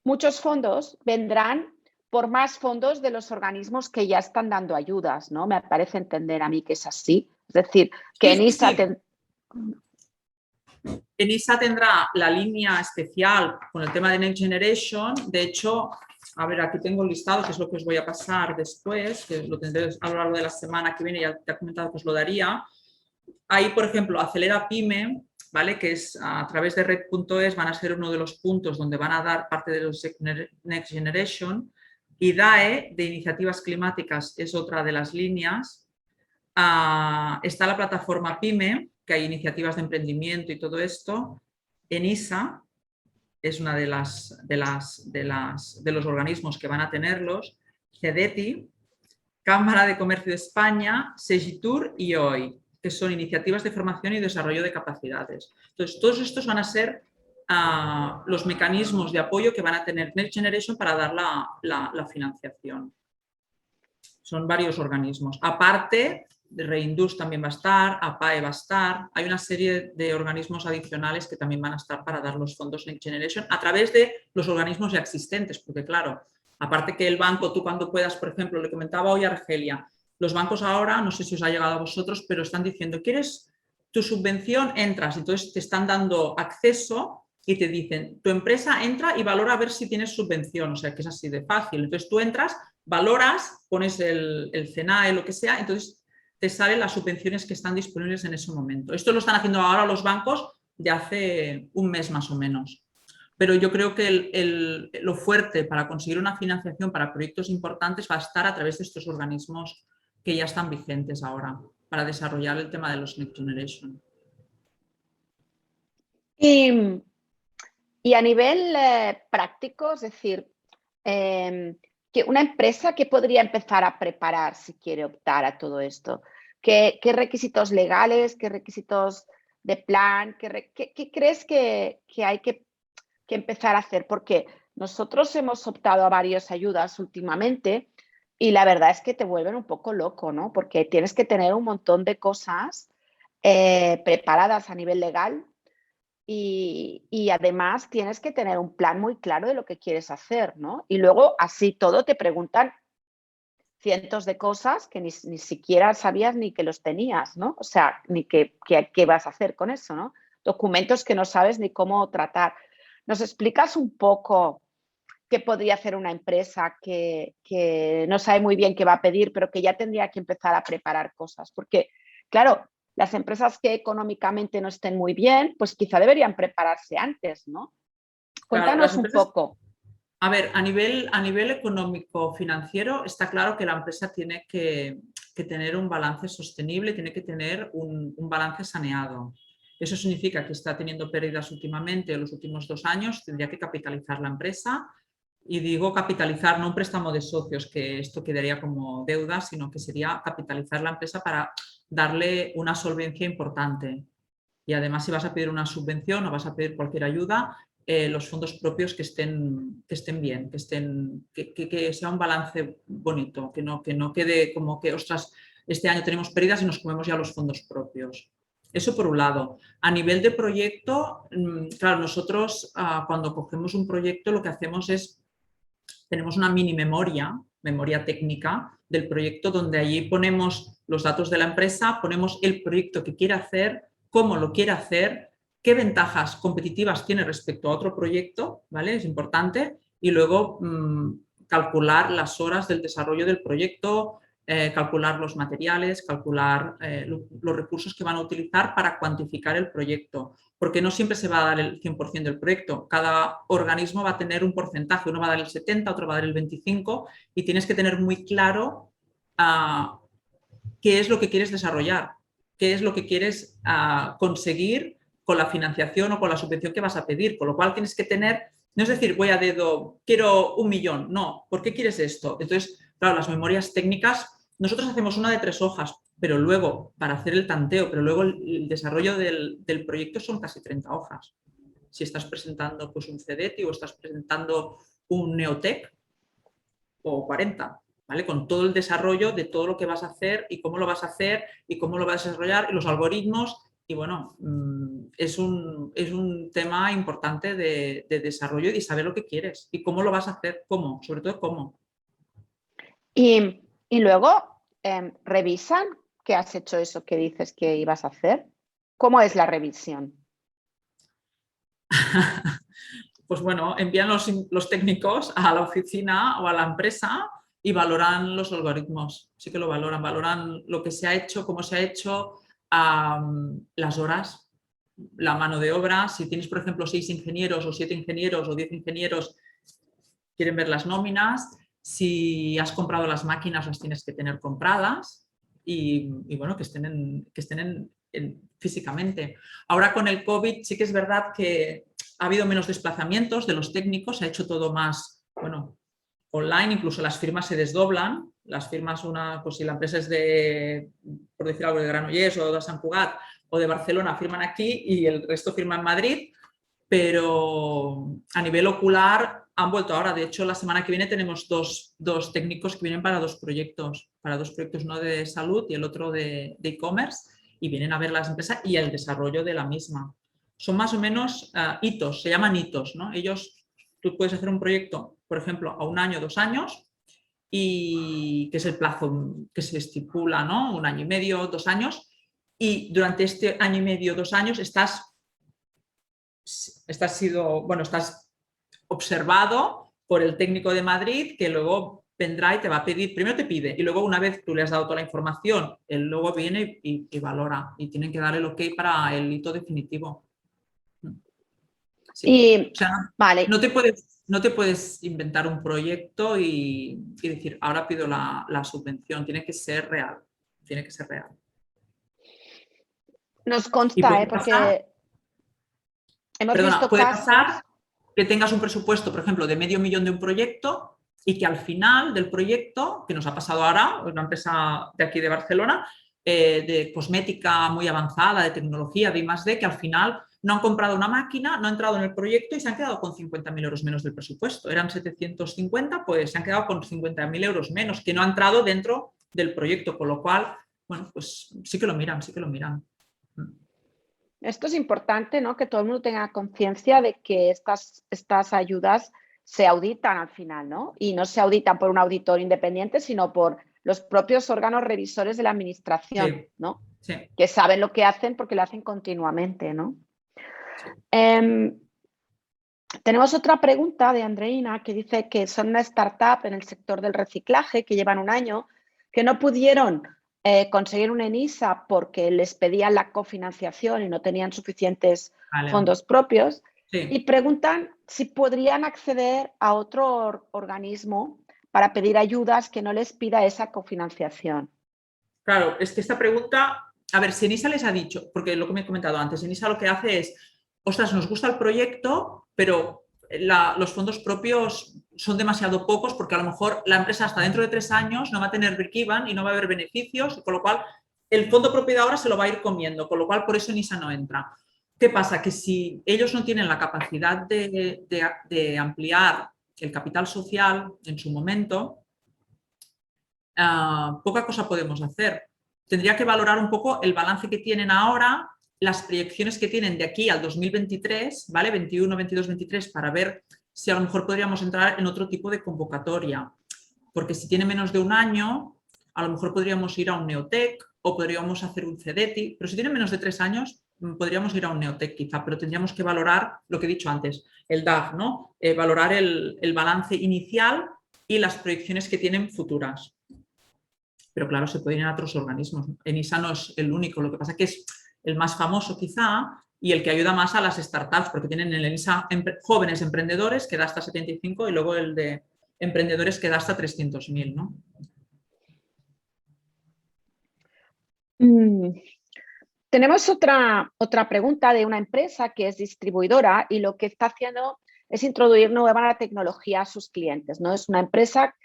Speaker 1: muchos fondos vendrán por más fondos de los organismos que ya están dando ayudas, ¿no? Me parece entender a mí que es así. Es decir, que
Speaker 2: Sí,
Speaker 1: ENISA...
Speaker 2: sí. ENISA tendrá la línea especial con el tema de Next Generation. De hecho, a ver, aquí tengo el listado, que es lo que os voy a pasar después, que lo tendré a lo largo de la semana que viene, ya te he comentado que os lo daría. Ahí, por ejemplo, Acelera Pyme, ¿vale? Que es a través de red.es, van a ser uno de los puntos donde van a dar parte de los Next Generation. Y DAE, de iniciativas climáticas, es otra de las líneas. Está la plataforma PYME, que hay iniciativas de emprendimiento y todo esto. ENISA es una de los organismos que van a tenerlos. CEDETI, Cámara de Comercio de España, Segitur y OI, que son iniciativas de formación y desarrollo de capacidades. Entonces, todos estos van a ser los mecanismos de apoyo que van a tener Next Generation para dar la financiación. Son varios organismos. Aparte, Reindus también va a estar, APAE va a estar. Hay una serie de organismos adicionales que también van a estar para dar los fondos Next Generation a través de los organismos ya existentes, porque claro, aparte que el banco, tú cuando puedas, por ejemplo, le comentaba hoy a Argelia, los bancos ahora, no sé si os ha llegado a vosotros, pero están diciendo, ¿quieres tu subvención? Entras, entonces te están dando acceso y te dicen, tu empresa entra y valora a ver si tienes subvención, o sea que es así de fácil. Entonces tú entras, valoras, pones el CENAE, lo que sea, entonces te salen las subvenciones que están disponibles en ese momento. Esto lo están haciendo ahora los bancos de hace un mes más o menos. Pero yo creo que lo fuerte para conseguir una financiación para proyectos importantes va a estar a través de estos organismos que ya están vigentes ahora para desarrollar el tema de los Next Generation.
Speaker 1: Y a nivel práctico, es decir, que una empresa que podría empezar a preparar si quiere optar a todo esto, ¿qué requisitos legales, qué requisitos de plan, qué crees que hay que empezar a hacer? Porque nosotros hemos optado a varias ayudas últimamente y la verdad es que te vuelven un poco loco, ¿no? Porque tienes que tener un montón de cosas preparadas a nivel legal y además tienes que tener un plan muy claro de lo que quieres hacer, ¿no? Y luego así todo te preguntan cientos de cosas que ni siquiera sabías ni que los tenías, ¿no? O sea, ni qué vas a hacer con eso, ¿no? Documentos que no sabes ni cómo tratar. ¿Nos explicas un poco qué podría hacer una empresa que no sabe muy bien qué va a pedir, pero que ya tendría que empezar a preparar cosas? Porque, claro, las empresas que económicamente no estén muy bien, pues quizá deberían prepararse antes, ¿no? Cuéntanos un poco.
Speaker 2: A ver, a nivel económico-financiero está claro que la empresa tiene que tener un balance sostenible, tiene que tener un balance saneado. Eso significa que está teniendo pérdidas últimamente, en los últimos 2 años, tendría que capitalizar la empresa. Y digo capitalizar, no un préstamo de socios, que esto quedaría como deuda, sino que sería capitalizar la empresa para darle una solvencia importante. Y además, si vas a pedir una subvención o vas a pedir cualquier ayuda, los fondos propios que estén bien, que sea un balance bonito, que no quede como que, ostras, este año tenemos pérdidas y nos comemos ya los fondos propios. Eso por un lado. A nivel de proyecto, claro, nosotros cuando cogemos un proyecto lo que hacemos es, tenemos una mini memoria técnica del proyecto donde allí ponemos los datos de la empresa, ponemos el proyecto que quiere hacer, cómo lo quiere hacer, qué ventajas competitivas tiene respecto a otro proyecto, ¿vale? Es importante. Y luego calcular las horas del desarrollo del proyecto, calcular los materiales, calcular los recursos que van a utilizar para cuantificar el proyecto. Porque no siempre se va a dar el 100% del proyecto. Cada organismo va a tener un porcentaje. Uno va a dar el 70%, otro va a dar el 25%, y tienes que tener muy claro qué es lo que quieres desarrollar, qué es lo que quieres conseguir con la financiación o con la subvención que vas a pedir. Con lo cual tienes que tener, no es decir, voy a dedo, quiero 1 millón. No, ¿por qué quieres esto? Entonces, claro, las memorias técnicas, nosotros hacemos una de 3 hojas, pero luego, para hacer el tanteo, pero luego el desarrollo del proyecto son casi 30 hojas. Si estás presentando pues, un CDT o estás presentando un Neotec, o 40, ¿vale? Con todo el desarrollo de todo lo que vas a hacer y cómo lo vas a hacer y cómo lo vas a desarrollar y los algoritmos. Y bueno, es un tema importante de desarrollo y de saber lo que quieres y cómo lo vas a hacer, cómo, sobre todo cómo.
Speaker 1: Y luego, ¿revisan que has hecho eso que dices que ibas a hacer? ¿Cómo es la revisión?
Speaker 2: Pues bueno, envían los técnicos a la oficina o a la empresa y valoran los algoritmos. Sí que lo valoran lo que se ha hecho, cómo se ha hecho, las horas, la mano de obra. Si tienes, por ejemplo, 6 ingenieros o 7 ingenieros o 10 ingenieros, quieren ver las nóminas. Si has comprado las máquinas, las tienes que tener compradas y bueno, que estén físicamente. Ahora con el COVID sí que es verdad que ha habido menos desplazamientos de los técnicos, se ha hecho todo más, bueno, online, incluso las firmas se desdoblan. Las firmas, pues si la empresa es de, por decir algo, de Granollers o de Sant Cugat o de Barcelona, firman aquí y el resto firma en Madrid, pero a nivel ocular han vuelto ahora. De hecho, la semana que viene tenemos dos técnicos que vienen para 2 proyectos, uno de salud y el otro de e-commerce, y vienen a ver las empresas y el desarrollo de la misma. Son más o menos hitos, se llaman hitos, ¿no? Tú puedes hacer un proyecto, por ejemplo, a 1 año, 2 años, y que es el plazo que se estipula, ¿no? 1 año y medio, 2 años, y durante este año y medio, 2 años estás observado por el técnico de Madrid, que luego vendrá y te va a pedir, primero te pide y luego una vez tú le has dado toda la información, él luego viene y valora y tienen que dar el ok para el hito definitivo. Sí. O sea, vale. No te puedes inventar un proyecto y decir, ahora pido la subvención, tiene que ser real. Tiene que ser real.
Speaker 1: Nos consta, porque
Speaker 2: puede pasar que tengas un presupuesto, por ejemplo, de $500,000 de un proyecto y que al final del proyecto, que nos ha pasado ahora, una empresa de aquí de Barcelona, de cosmética muy avanzada, de tecnología, de I+D, que al final no han comprado una máquina, no han entrado en el proyecto y se han quedado con 50.000 euros menos del presupuesto. Eran 750, pues se han quedado con 50.000 euros menos, que no ha entrado dentro del proyecto, con lo cual, bueno, pues sí que lo miran, sí que lo miran.
Speaker 1: Esto es importante, ¿no? Que todo el mundo tenga conciencia de que estas ayudas se auditan al final, ¿no? Y no se auditan por un auditor independiente, sino por los propios órganos revisores de la administración,
Speaker 2: Sí,
Speaker 1: ¿no?
Speaker 2: sí,
Speaker 1: Que saben lo que hacen porque lo hacen continuamente, ¿no?
Speaker 2: sí.
Speaker 1: Tenemos otra pregunta de Andreina que dice que son una startup en el sector del reciclaje que llevan un año, que no pudieron conseguir un ENISA porque les pedían la cofinanciación y no tenían suficientes
Speaker 2: Vale.
Speaker 1: fondos propios y
Speaker 2: Sí.
Speaker 1: preguntan si podrían acceder a otro organismo para pedir ayudas que no les pida esa cofinanciación.
Speaker 2: Claro, es que esta pregunta, a ver, si Enisa les ha dicho, porque lo que me he comentado antes, Enisa lo que hace es, ostras, nos gusta el proyecto, pero los fondos propios son demasiado pocos porque a lo mejor la empresa hasta dentro de 3 años no va a tener break-even y no va a haber beneficios, con lo cual el fondo propio de ahora se lo va a ir comiendo, con lo cual por eso Enisa no entra. ¿Qué pasa? Que si ellos no tienen la capacidad de ampliar el capital social en su momento, poca cosa podemos hacer. Tendría que valorar un poco el balance que tienen ahora, las proyecciones que tienen de aquí al 2023, ¿vale? 21, 22, 23, para ver si a lo mejor podríamos entrar en otro tipo de convocatoria. Porque si tiene menos de un año, a lo mejor podríamos ir a un Neotec o podríamos hacer un CEDETI, pero si tiene menos de 3 años, podríamos ir a un Neotec quizá, pero tendríamos que valorar lo que he dicho antes, el DAF, ¿no? Valorar el balance inicial y las proyecciones que tienen futuras. Pero claro, se pueden ir a otros organismos. ENISA no es el único, lo que pasa es que es el más famoso quizá y el que ayuda más a las startups, porque tienen el ENISA jóvenes emprendedores que da hasta 75 y luego el de emprendedores que da hasta 300.000, ¿no?
Speaker 1: Tenemos otra pregunta de una empresa que es distribuidora y lo que está haciendo es introducir nueva tecnología a sus clientes, ¿no? Es una empresa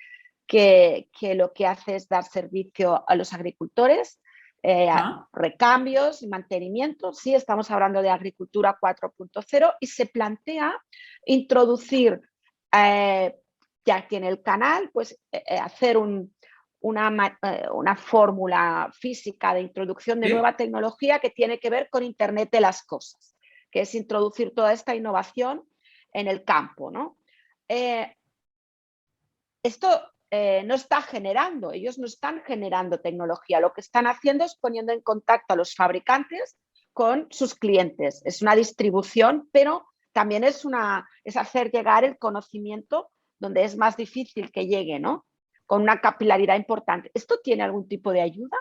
Speaker 1: que lo que hace es dar servicio a los agricultores, recambios y mantenimiento. Sí, estamos hablando de agricultura 4.0 y se plantea introducir, ya que en el canal, pues hacer una fórmula física de introducción de
Speaker 2: ¿Sí?
Speaker 1: nueva tecnología que tiene que ver con Internet de las cosas, que es introducir toda esta innovación en el campo, ¿no? Esto no está generando, ellos no están generando tecnología, lo que están haciendo es poniendo en contacto a los fabricantes con sus clientes. Es una distribución, pero también es hacer llegar el conocimiento donde es más difícil que llegue, ¿no? Con una capilaridad importante. ¿Esto tiene algún tipo de ayuda?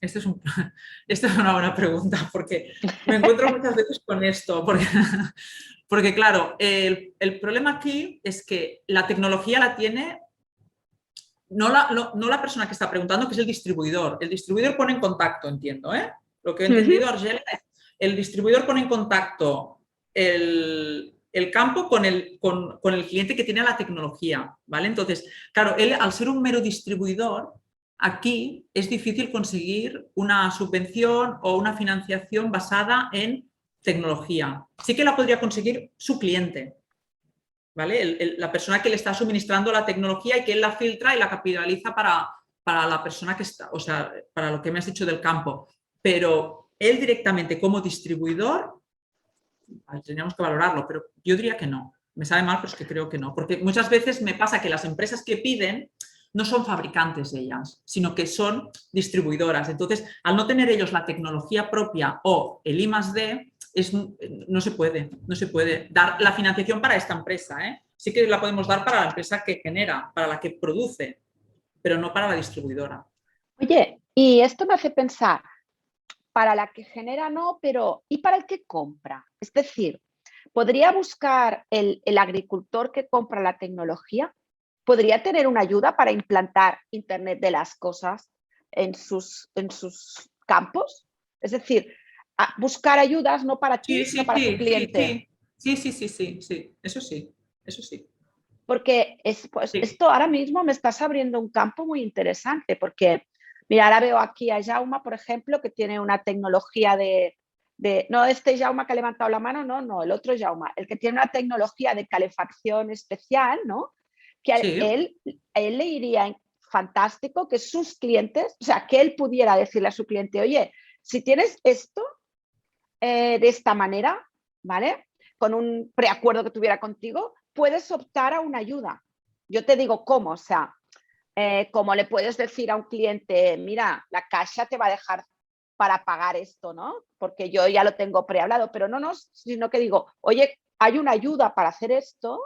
Speaker 2: Esta es una buena pregunta porque me encuentro muchas veces con esto, porque claro, el problema aquí es que la tecnología la tiene no la persona que está preguntando, que es el distribuidor. El distribuidor pone en contacto, entiendo, ¿eh? Lo que he entendido, Argela, es el distribuidor pone en contacto el campo con el cliente que tiene la tecnología, ¿vale? Entonces, claro, él al ser un mero distribuidor, aquí es difícil conseguir una subvención o una financiación basada en tecnología. Sí que la podría conseguir su cliente, ¿vale? La persona que le está suministrando la tecnología y que él la filtra y la capitaliza para la persona que está, o sea, para lo que me has dicho del campo. Pero él directamente como distribuidor, tendríamos que valorarlo, pero yo diría que no. Me sabe mal, pero es que creo que no. Porque muchas veces me pasa que las empresas que piden no son fabricantes ellas, sino que son distribuidoras. Entonces, al no tener ellos la tecnología propia o el I+D, no se puede dar la financiación para esta empresa. Sí que la podemos dar para la empresa que genera, para la que produce, pero no para la distribuidora.
Speaker 1: Oye, y esto me hace pensar, para la que genera no, pero ¿y para el que compra? Es decir, ¿podría buscar el agricultor que compra la tecnología? ¿Podría tener una ayuda para implantar Internet de las cosas en sus campos? Es decir, buscar ayudas no para ti,
Speaker 2: Sí,
Speaker 1: sino
Speaker 2: sí,
Speaker 1: para tu
Speaker 2: sí, sí,
Speaker 1: cliente.
Speaker 2: sí, sí, sí, sí, sí, eso sí, eso sí.
Speaker 1: Porque pues,
Speaker 2: Sí,
Speaker 1: esto ahora mismo me estás abriendo un campo muy interesante, porque mira, ahora veo aquí a Jauma, por ejemplo, que tiene una tecnología no este Jauma que ha levantado la mano, no, el otro Jauma, el que tiene una tecnología de calefacción especial, ¿no? Que a
Speaker 2: sí,
Speaker 1: él le iría fantástico que sus clientes, o sea, que él pudiera decirle a su cliente, oye, si tienes esto, de esta manera, ¿vale? Con un preacuerdo que tuviera contigo, puedes optar a una ayuda. Yo te digo cómo, o sea, como le puedes decir a un cliente, mira, la Caixa te va a dejar para pagar esto, ¿no? Porque yo ya lo tengo prehablado, pero no, sino que digo, oye, hay una ayuda para hacer esto,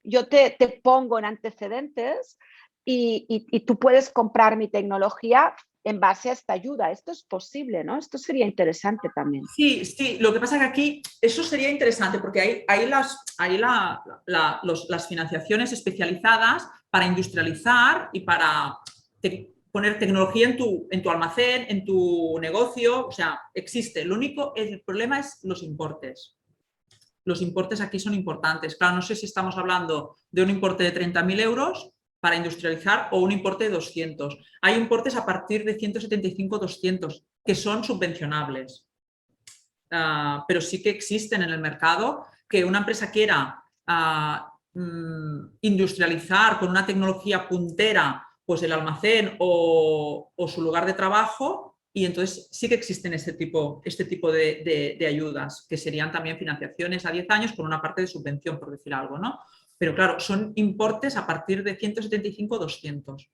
Speaker 1: yo te pongo en antecedentes y tú puedes comprar mi tecnología en base a esta ayuda. Esto es posible, ¿no? Esto sería interesante también.
Speaker 2: Sí, sí, lo que pasa es que aquí eso sería interesante porque hay las financiaciones especializadas para industrializar y para poner tecnología en tu almacén, en tu negocio, o sea, existe. El problema es los importes. Los importes aquí son importantes. Claro, no sé si estamos hablando de un importe de 30.000 euros para industrializar o un importe de 200. Hay importes a partir de 175-200 que son subvencionables. Pero sí que existen en el mercado que una empresa quiera industrializar con una tecnología puntera pues el almacén o su lugar de trabajo, y entonces sí que existen este tipo de ayudas, que serían también financiaciones a 10 años con una parte de subvención, por decir algo, ¿no? Pero claro, son importes a partir de 175-200.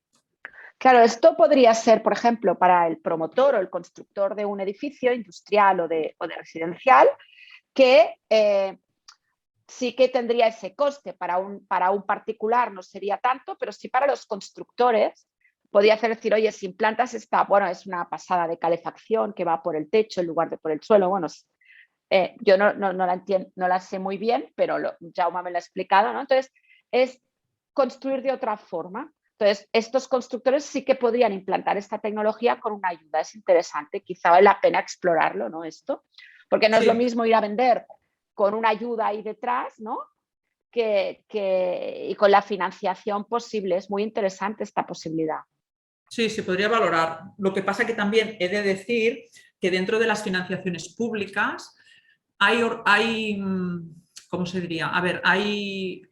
Speaker 1: Claro, esto podría ser, por ejemplo, para el promotor o el constructor de un edificio industrial o de residencial, que sí que tendría ese coste. Para un particular no sería tanto, pero sí para los constructores podría hacer decir, oye, si implantas esta, bueno, es una pasada de calefacción que va por el techo en lugar de por el suelo. Bueno, yo no la entiendo, no la sé muy bien, pero Jaume me lo ha explicado, ¿no? Entonces, es construir de otra forma. Entonces, estos constructores sí que podrían implantar esta tecnología con una ayuda. Es interesante, quizá vale la pena explorarlo, ¿no? Esto, porque no es lo mismo ir a vender con una ayuda ahí detrás, ¿no? Y con la financiación posible. Es muy interesante esta posibilidad.
Speaker 2: Sí, se podría valorar. Lo que pasa que también he de decir que dentro de las financiaciones públicas hay ¿cómo se diría? A ver, hay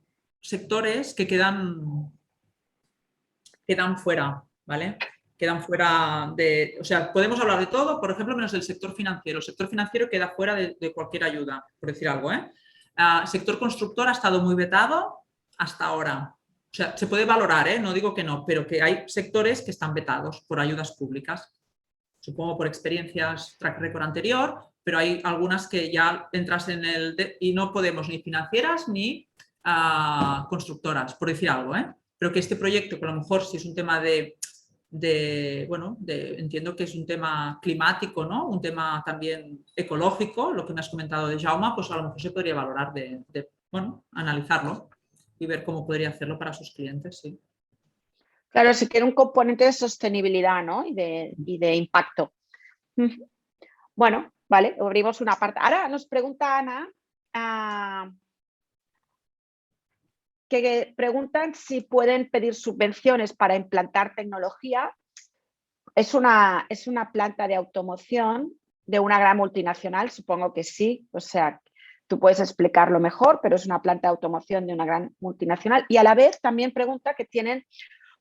Speaker 2: sectores que quedan fuera, ¿vale? Quedan fuera de... O sea, podemos hablar de todo, por ejemplo, menos del sector financiero. El sector financiero queda fuera de cualquier ayuda, por decir algo, ¿eh? Sector constructor ha estado muy vetado hasta ahora. O sea, se puede valorar, ¿eh? No digo que no, pero que hay sectores que están vetados por ayudas públicas. Supongo por experiencias, track record anterior, pero hay algunas que ya entras en el... y no podemos ni financieras ni constructoras, por decir algo, ¿eh? Pero que este proyecto, que a lo mejor si es un tema entiendo que es un tema climático, ¿no? Un tema también ecológico, lo que me has comentado de Jaume, pues a lo mejor se podría valorar analizarlo y ver cómo podría hacerlo para sus clientes, sí.
Speaker 1: Claro, si tiene un componente de sostenibilidad, ¿no? Y de impacto. Bueno, vale, abrimos una parte. Ahora nos pregunta Ana, que preguntan si pueden pedir subvenciones para implantar tecnología. Es una planta de automoción de una gran multinacional, supongo que sí. O sea, tú puedes explicarlo mejor, pero es una planta de automoción de una gran multinacional. Y a la vez también pregunta que tienen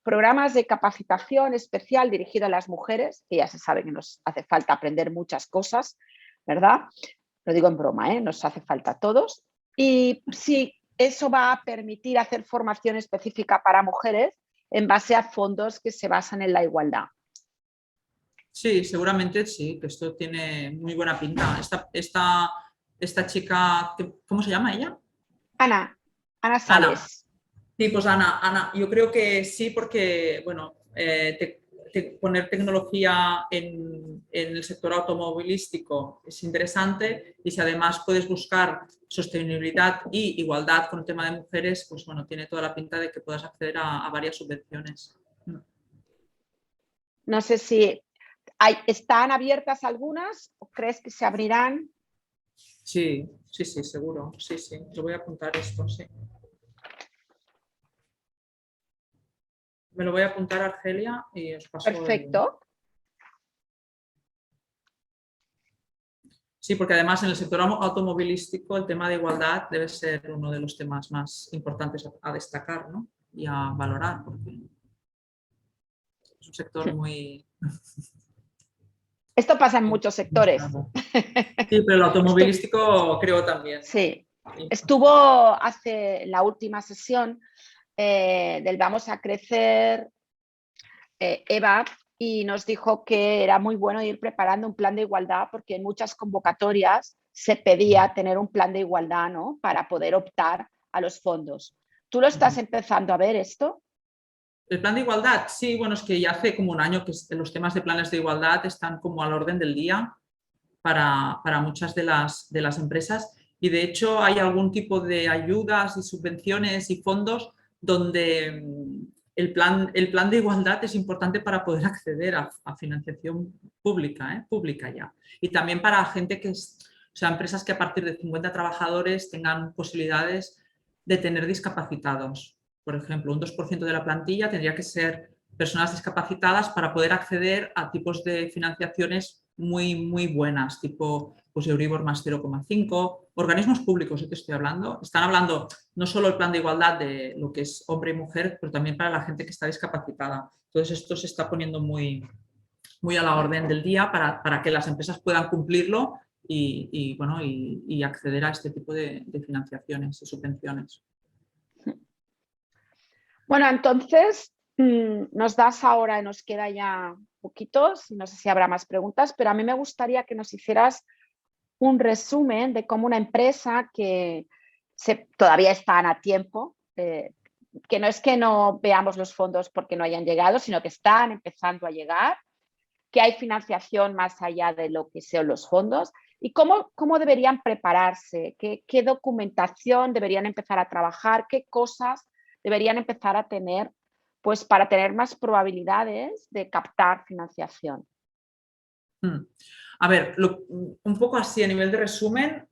Speaker 1: programas de capacitación especial dirigido a las mujeres, que ya se sabe que nos hace falta aprender muchas cosas, ¿verdad? Lo digo en broma, ¿eh? Nos hace falta a todos. Y sí, eso va a permitir hacer formación específica para mujeres en base a fondos que se basan en la igualdad.
Speaker 2: Sí, seguramente sí, que esto tiene muy buena pinta. Esta chica, ¿cómo se llama ella?
Speaker 1: Ana Sales.
Speaker 2: Ana. Sí, pues Ana, yo creo que sí, porque, bueno, poner tecnología en el sector automovilístico es interesante, y si además puedes buscar sostenibilidad y igualdad con el tema de mujeres, pues bueno, tiene toda la pinta de que puedas acceder a varias subvenciones.
Speaker 1: No sé si ¿están abiertas algunas o crees que se abrirán?
Speaker 2: Sí, seguro. Sí, yo voy a apuntar esto, sí. Me lo voy a apuntar, Argelia, y os paso.
Speaker 1: Perfecto.
Speaker 2: Sí, porque además en el sector automovilístico el tema de igualdad debe ser uno de los temas más importantes a destacar, ¿no? Y a valorar, porque es un sector muy...
Speaker 1: Esto pasa en muchos sectores.
Speaker 2: Sí, pero el automovilístico creo también.
Speaker 1: Sí. Estuvo hace la última sesión del Vamos a Crecer, Eva, y nos dijo que era muy bueno ir preparando un plan de igualdad porque en muchas convocatorias se pedía tener un plan de igualdad, ¿no? Para poder optar a los fondos. ¿Tú lo estás empezando a ver esto?
Speaker 2: El plan de igualdad, sí, bueno, es que ya hace como un año que los temas de planes de igualdad están como al orden del día para muchas de las empresas y de hecho hay algún tipo de ayudas y subvenciones y fondos donde el plan de igualdad es importante para poder acceder a financiación pública, pública ya. Y también para gente que, o sea, empresas que a partir de 50 trabajadores tengan posibilidades de tener discapacitados. Por ejemplo, un 2% de la plantilla tendría que ser personas discapacitadas para poder acceder a tipos de financiaciones muy buenas, tipo pues Euribor más 0,5, organismos públicos, que estoy hablando, están hablando no solo el plan de igualdad de lo que es hombre y mujer, pero también para la gente que está discapacitada. Entonces esto se está poniendo muy a la orden del día para que las empresas puedan cumplirlo y acceder a este tipo de financiaciones y subvenciones.
Speaker 1: Bueno, entonces nos das ahora, nos queda ya poquitos, no sé si habrá más preguntas, pero a mí me gustaría que nos hicieras un resumen de cómo una empresa que todavía están a tiempo, que no es que no veamos los fondos porque no hayan llegado, sino que están empezando a llegar, que hay financiación más allá de lo que son los fondos y cómo deberían prepararse, qué documentación deberían empezar a trabajar, qué cosas deberían empezar a tener pues para tener más probabilidades de captar financiación.
Speaker 2: A ver, un poco así a nivel de resumen,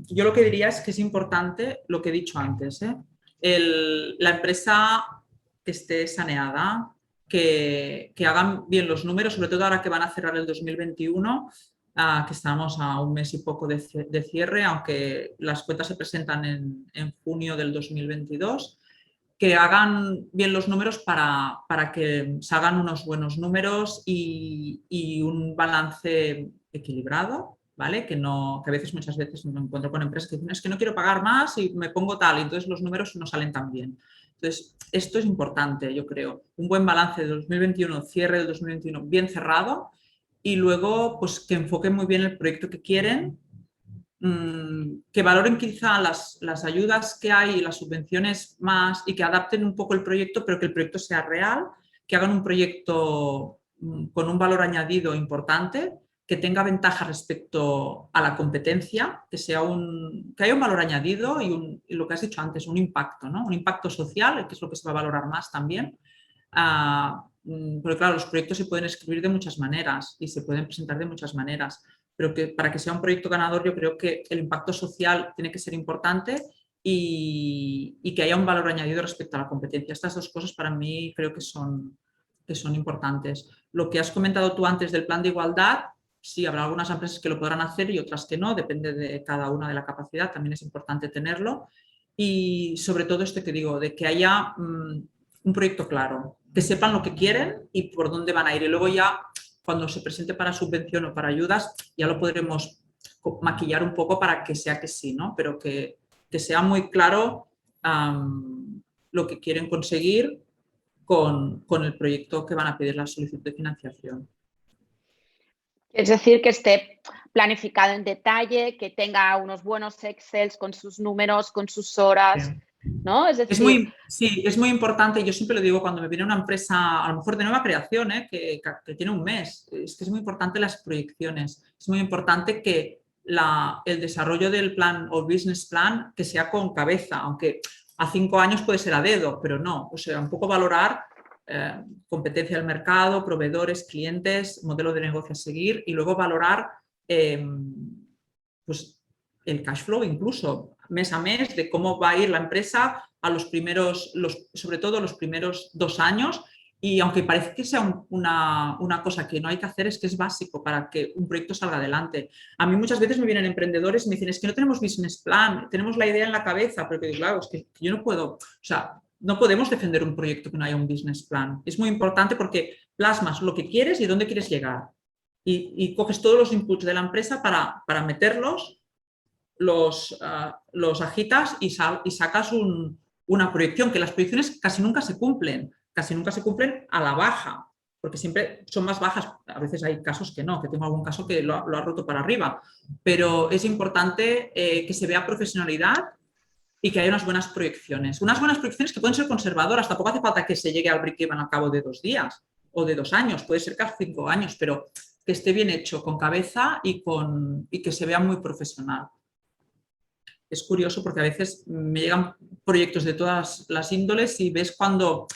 Speaker 2: yo lo que diría es que es importante lo que he dicho antes, la empresa que esté saneada, que hagan bien los números, sobre todo ahora que van a cerrar el 2021, que estamos a un mes y poco de cierre, aunque las cuentas se presentan en junio del 2022, que hagan bien los números para que se hagan unos buenos números y un balance equilibrado, ¿vale? Que a veces, muchas veces me encuentro con empresas que dicen es que no quiero pagar más y me pongo tal, y entonces los números no salen tan bien. Entonces, esto es importante, yo creo. Un buen balance de 2021, cierre del 2021 bien cerrado y luego pues que enfoquen muy bien el proyecto que quieren, que valoren quizá las ayudas que hay y las subvenciones más y que adapten un poco el proyecto, pero que el proyecto sea real, que hagan un proyecto con un valor añadido importante, que tenga ventaja respecto a la competencia, que haya un valor añadido y lo que has dicho antes, un impacto, ¿no? Un impacto social, que es lo que se va a valorar más también. Porque claro, los proyectos se pueden escribir de muchas maneras y se pueden presentar de muchas maneras, pero que para que sea un proyecto ganador yo creo que el impacto social tiene que ser importante y que haya un valor añadido respecto a la competencia. Estas dos cosas para mí creo que son importantes. Lo que has comentado tú antes del plan de igualdad, sí, habrá algunas empresas que lo podrán hacer y otras que no, depende de cada una de la capacidad, también es importante tenerlo. Y sobre todo esto que digo, de que haya un proyecto claro, que sepan lo que quieren y por dónde van a ir. Y luego ya, cuando se presente para subvención o para ayudas, ya lo podremos maquillar un poco para que sea que sí, ¿no? Pero que sea muy claro lo que quieren conseguir con el proyecto que van a pedir la solicitud de financiación.
Speaker 1: Es decir, que esté planificado en detalle, que tenga unos buenos Excel con sus números, con sus horas, ¿no? Es decir,
Speaker 2: es muy importante, yo siempre lo digo cuando me viene una empresa, a lo mejor de nueva creación, que tiene un mes, es que es muy importante las proyecciones, es muy importante que el desarrollo del plan o business plan que sea con cabeza, aunque a 5 años puede ser a dedo, pero no, o sea, un poco valorar competencia del mercado, proveedores, clientes, modelo de negocio a seguir y luego valorar pues el cash flow incluso mes a mes de cómo va a ir la empresa a sobre todo los primeros 2 años y aunque parece que sea una cosa que no hay que hacer, es que es básico para que un proyecto salga adelante. A mí muchas veces me vienen emprendedores y me dicen es que no tenemos business plan, tenemos la idea en la cabeza, pero que digo, claro, es que yo no puedo, o sea, no podemos defender un proyecto que no haya un business plan. Es muy importante porque plasmas lo que quieres y dónde quieres llegar. y coges todos los inputs de la empresa para meterlos, los agitas y sacas una proyección, que las proyecciones casi nunca se cumplen a la baja, porque siempre son más bajas. A veces hay casos que no, que tengo algún caso que lo ha roto para arriba, pero es importante que se vea profesionalidad y que haya unas buenas proyecciones. Unas buenas proyecciones que pueden ser conservadoras, tampoco hace falta que se llegue al break-even al cabo de 2 días o de 2 años, puede ser casi 5 años, pero que esté bien hecho, con cabeza y que se vea muy profesional. Es curioso porque a veces me llegan proyectos de todas las índoles y ves cuando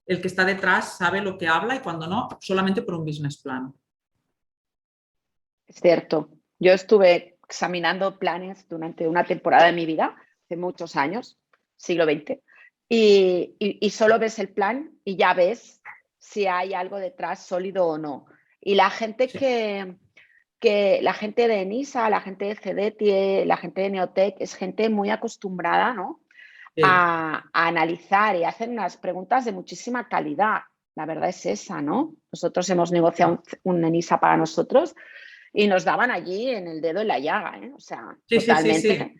Speaker 2: el que está detrás sabe lo que habla y cuando no, solamente por un business plan.
Speaker 1: Es cierto. Yo estuve examinando planes durante una temporada de mi vida, hace muchos años, siglo XX, y solo ves el plan y ya ves si hay algo detrás sólido o no. Y la gente la gente de ENISA, la gente de CEDETI, la gente de Neotec, es gente muy acostumbrada, ¿no? A analizar y hacen unas preguntas de muchísima calidad. La verdad es esa, ¿no? Nosotros hemos negociado un ENISA para nosotros y nos daban allí en el dedo en la llaga, ¿eh? O sea, totalmente.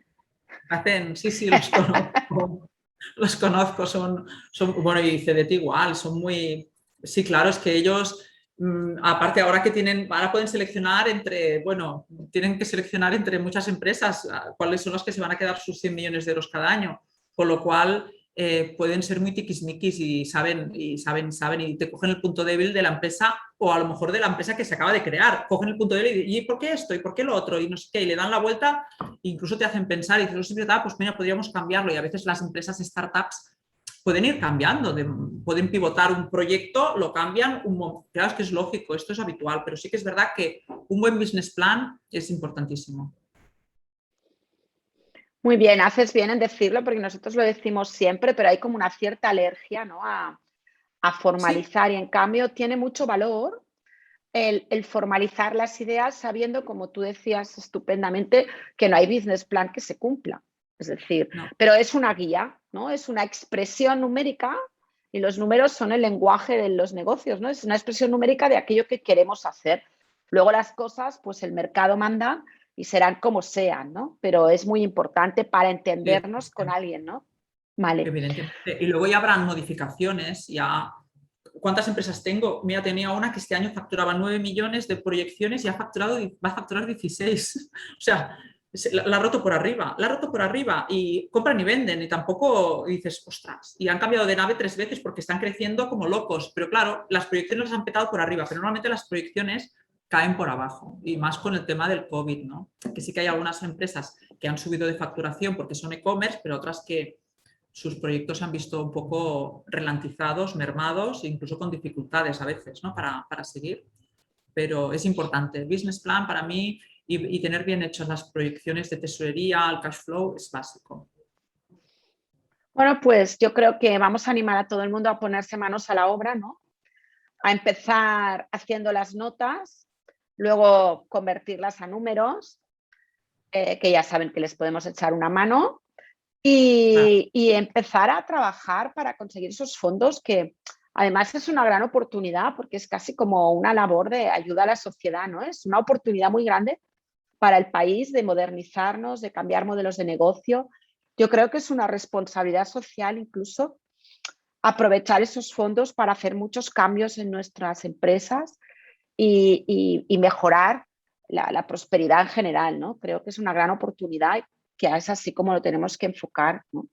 Speaker 2: Sí, los conozco. Los conozco, son bueno, y CEDETI igual, son muy... Sí, claro, es que ellos, aparte ahora pueden seleccionar tienen que seleccionar entre muchas empresas cuáles son las que se van a quedar sus 100 millones de euros cada año, con lo cual pueden ser muy tiquismiquis y saben y te cogen el punto débil de la empresa o a lo mejor de la empresa que se acaba de crear, cogen el punto débil y ¿por qué esto? ¿Y por qué lo otro? Y no sé qué, y le dan la vuelta, incluso te hacen pensar y dices, pues mira, podríamos cambiarlo, y a veces las empresas startups pueden ir cambiando, pueden pivotar un proyecto, lo cambian, claro, es que es lógico, esto es habitual, pero sí que es verdad que un buen business plan es importantísimo.
Speaker 1: Muy bien, haces bien en decirlo porque nosotros lo decimos siempre, pero hay como una cierta alergia, ¿no? a formalizar
Speaker 2: Sí.
Speaker 1: y en cambio tiene mucho valor el formalizar las ideas sabiendo, como tú decías estupendamente, que no hay business plan que se cumpla. Es decir,
Speaker 2: No.
Speaker 1: pero es una guía, ¿no? Es una expresión numérica y los números son el lenguaje de los negocios, ¿no? Es una expresión numérica de aquello que queremos hacer. Luego las cosas, pues el mercado manda y serán como sean, ¿no? Pero es muy importante para entendernos
Speaker 2: Sí.
Speaker 1: con alguien, ¿no? Vale.
Speaker 2: Evidentemente. Y luego ya habrán modificaciones, ya... ¿Cuántas empresas tengo? Mira, tenía una que este año facturaba 9 millones de proyecciones y va a facturar 16. O sea, la ha roto por arriba y compran y venden y tampoco dices, ostras, y han cambiado de nave 3 veces porque están creciendo como locos. Pero claro, las proyecciones las han petado por arriba, pero normalmente las proyecciones caen por abajo y más con el tema del COVID, ¿no? Que sí que hay algunas empresas que han subido de facturación porque son e-commerce, pero otras que sus proyectos se han visto un poco ralentizados, mermados, incluso con dificultades a veces, ¿no? para seguir. Pero es importante. Business plan para mí y tener bien hechas las proyecciones de tesorería, el cash flow es básico.
Speaker 1: Bueno, pues yo creo que vamos a animar a todo el mundo a ponerse manos a la obra, ¿no? A empezar haciendo las notas, luego convertirlas a números, que ya saben que les podemos echar una mano, y empezar a trabajar para conseguir esos fondos que además es una gran oportunidad porque es casi como una labor de ayuda a la sociedad, ¿no? Es una oportunidad muy grande para el país de modernizarnos, de cambiar modelos de negocio. Yo creo que es una responsabilidad social incluso aprovechar esos fondos para hacer muchos cambios en nuestras empresas y mejorar la prosperidad en general, ¿no? Creo que es una gran oportunidad que es así como lo tenemos que enfocar, ¿no?